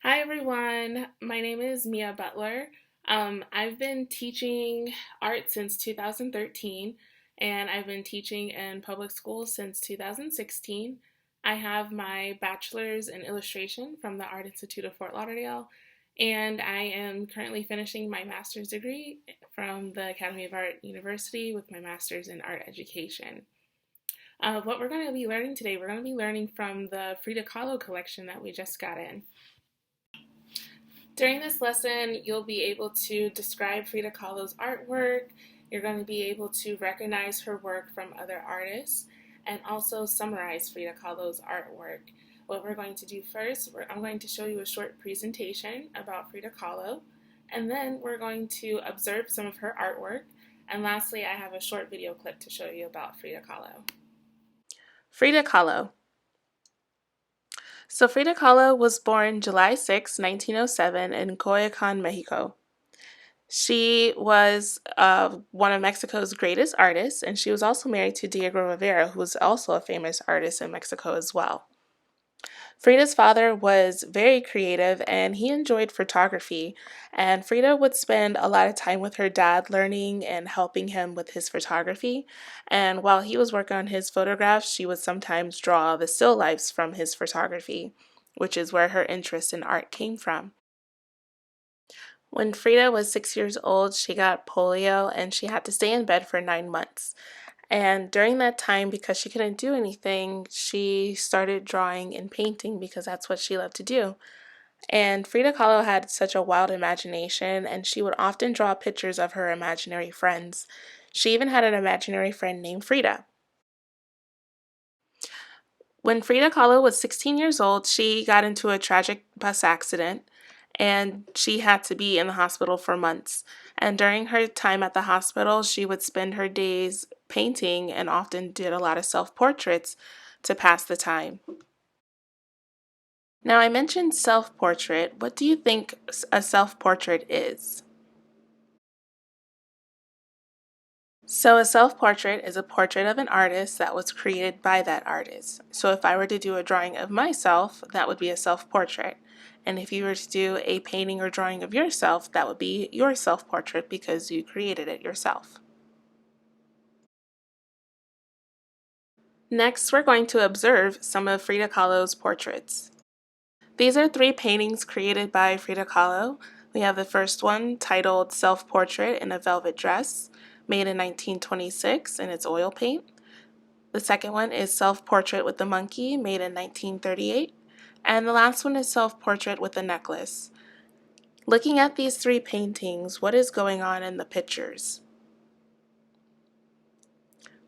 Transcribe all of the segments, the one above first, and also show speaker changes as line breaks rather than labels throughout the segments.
Hi everyone, my name is Mia Butler. I've been teaching art since 2013 and I've been teaching in public schools since 2016. I have my bachelor's in illustration from the Art Institute of Fort Lauderdale and I am currently finishing my master's degree from the Academy of Art University with my master's in art education. What we're going to be learning today, we're going to be learning from the Frida Kahlo collection that we just got in. During this lesson, you'll be able to describe Frida Kahlo's artwork. You're going to be able to recognize her work from other artists and also summarize Frida Kahlo's artwork. What we're going to do first, I'm going to show you a short presentation about Frida Kahlo, and then we're going to observe some of her artwork. And lastly, I have a short video clip to show you about Frida Kahlo. Frida Kahlo. So Frida Kahlo was born July 6, 1907 in Coyoacan, Mexico. She was one of Mexico's greatest artists, and she was also married to Diego Rivera, who was also a famous artist in Mexico as well. Frida's father was very creative and he enjoyed photography, and Frida would spend a lot of time with her dad learning and helping him with his photography. And while he was working on his photographs, she would sometimes draw the still lifes from his photography, which is where her interest in art came from. When Frida was 6 years old, she got polio and she had to stay in bed for 9 months. And during that time, because she couldn't do anything, she started drawing and painting because that's what she loved to do. And Frida Kahlo had such a wild imagination, and she would often draw pictures of her imaginary friends. She even had an imaginary friend named Frida. When Frida Kahlo was 16 years old, she got into a tragic bus accident and she had to be in the hospital for months. And during her time at the hospital, she would spend her days painting and often did a lot of self portraits to pass the time. Now, I mentioned self portrait. What do you think a self portrait is? So, a self portrait is a portrait of an artist that was created by that artist. So, if I were to do a drawing of myself, that would be a self portrait. And if you were to do a painting or drawing of yourself, that would be your self portrait because you created it yourself. Next, we're going to observe some of Frida Kahlo's portraits. These are three paintings created by Frida Kahlo. We have the first one titled Self Portrait in a Velvet Dress, made in 1926, and it's oil paint. The second one is Self Portrait with the Monkey, made in 1938. And the last one is Self Portrait with the Necklace. Looking at these three paintings, what is going on in the pictures?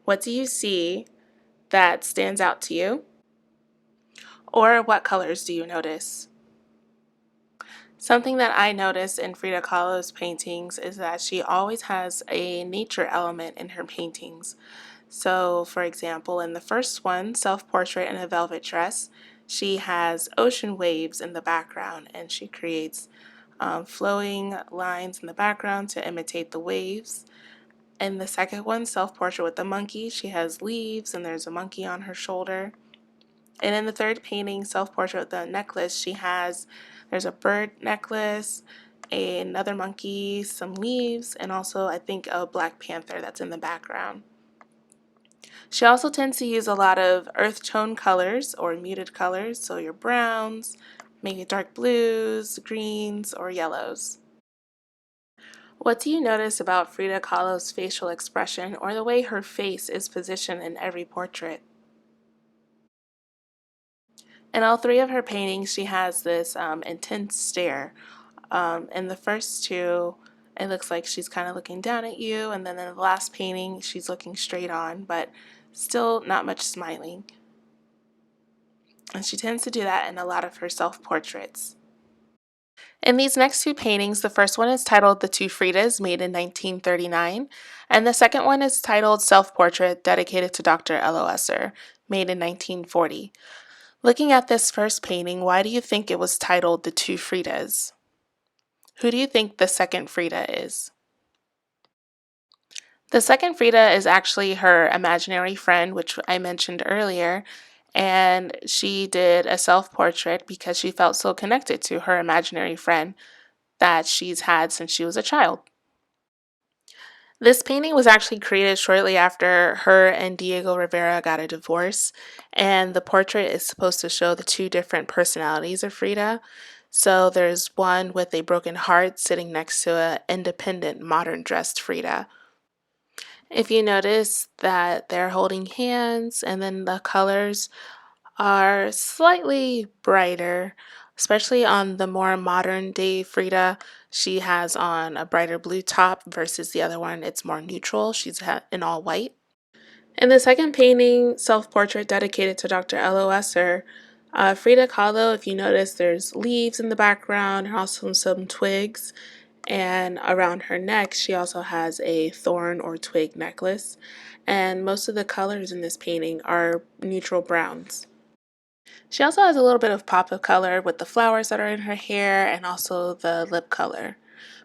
What do you see that stands out to you? Or what colors do you notice? Something that I notice in Frida Kahlo's paintings is that she always has a nature element in her paintings. So, for example, in the first one, Self Portrait in a Velvet Dress, she has ocean waves in the background and she creates flowing lines in the background to imitate the waves. In the second one, Self Portrait with the Monkey, she has leaves and there's a monkey on her shoulder. And in the third painting, Self Portrait with the Necklace, there's a bird necklace, another monkey, some leaves, and also I think a black panther that's in the background. She also tends to use a lot of earth tone colors or muted colors, so your browns, maybe dark blues, greens, or yellows. What do you notice about Frida Kahlo's facial expression or the way her face is positioned in every portrait? In all three of her paintings, she has this intense stare. In the first two, it looks like she's kind of looking down at you, and then in the last painting, she's looking straight on, but still not much smiling. And she tends to do that in a lot of her self portraits. In these next two paintings, the first one is titled The Two Fridas, made in 1939, and the second one is titled Self Portrait, dedicated to Dr. Esser, made in 1940. Looking at this first painting, why do you think it was titled The Two Fridas? Who do you think the second Frida is? The second Frida is actually her imaginary friend, which I mentioned earlier, And she did a self portrait because she felt so connected to her imaginary friend that she's had since she was a child. This painting was actually created shortly after her and Diego Rivera got a divorce, and the portrait is supposed to show the two different personalities of Frida. So there's one with a broken heart sitting next to an independent, modern dressed Frida. If you notice that they're holding hands and then the colors are slightly brighter, especially on the more modern day Frida. She has on a brighter blue top versus the other one, it's more neutral. She's in all white. In the second painting, self portrait dedicated to Dr. L.O.S.er, Frida Kahlo, if you notice, there's leaves in the background and also some twigs. And around her neck, she also has a thorn or twig necklace. And most of the colors in this painting are neutral browns. She also has a little bit of pop of color with the flowers that are in her hair and also the lip color.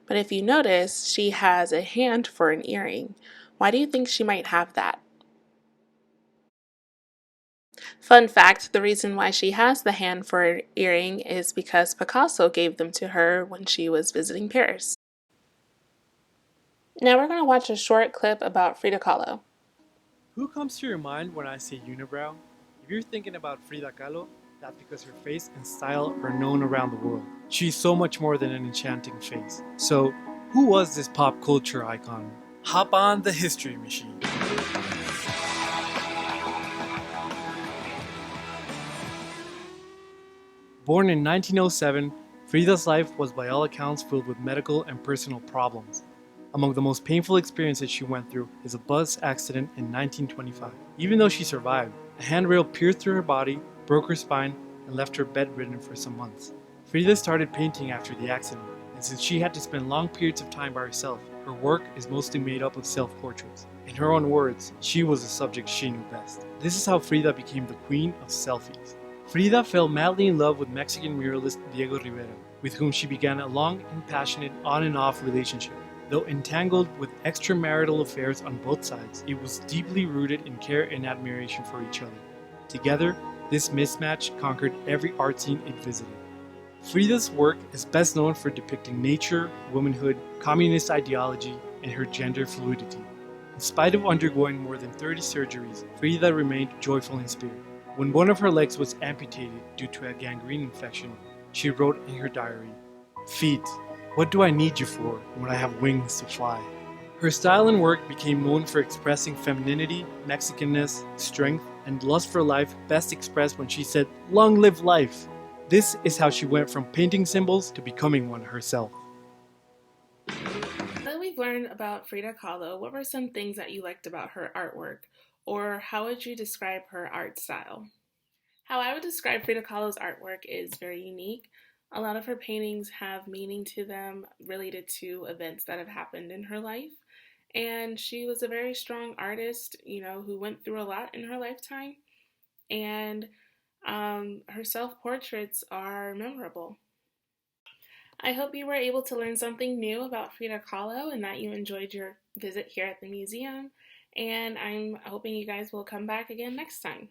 But if you notice, she has a hand for an earring. Why do you think she might have that? Fun fact, the reason why she has the hand for an earring is because Picasso gave them to her when she was visiting Paris. Now we're going to watch a short clip about Frida Kahlo.
Who comes to your mind when I say unibrow? If you're thinking about Frida Kahlo, that's because her face and style are known around the world. She's so much more than an enchanting face. So, who was this pop culture icon? Hop on the history machine. Born in 1907, Frida's life was by all accounts filled with medical and personal problems. Among the most painful experiences she went through is a bus accident in 1925. Even though she survived, a handrail pierced through her body, broke her spine, and left her bedridden for some months. Frida started painting after the accident, and since she had to spend long periods of time by herself, her work is mostly made up of self-portraits. In her own words, she was the subject she knew best. This is how Frida became the queen of selfies. Frida fell madly in love with Mexican muralist Diego Rivera, with whom she began a long and passionate on and off relationship. Though entangled with extramarital affairs on both sides, it was deeply rooted in care and admiration for each other. Together, this mismatch conquered every art scene it visited. Frida's work is best known for depicting nature, womanhood, communist ideology, and her gender fluidity. In spite of undergoing more than 30 surgeries, Frida remained joyful in spirit. When one of her legs was amputated due to a gangrene infection, she wrote in her diary, "Feet, what do I need you for when I have wings to fly?" Her style and work became known for expressing femininity, Mexicanness, strength, and lust for life, best expressed when she said, "Long live life." This is how she went from painting symbols to becoming one herself.
Now that we've learned about Frida Kahlo, what were some things that you liked about her artwork? Or how would you describe her art style? How I would describe Frida Kahlo's artwork is very unique. A lot of her paintings have meaning to them related to events that have happened in her life. And she was a very strong artist, who went through a lot in her lifetime. And her self portraits are memorable. I hope you were able to learn something new about Frida Kahlo and that you enjoyed your visit here at the museum. And I'm hoping you guys will come back again next time.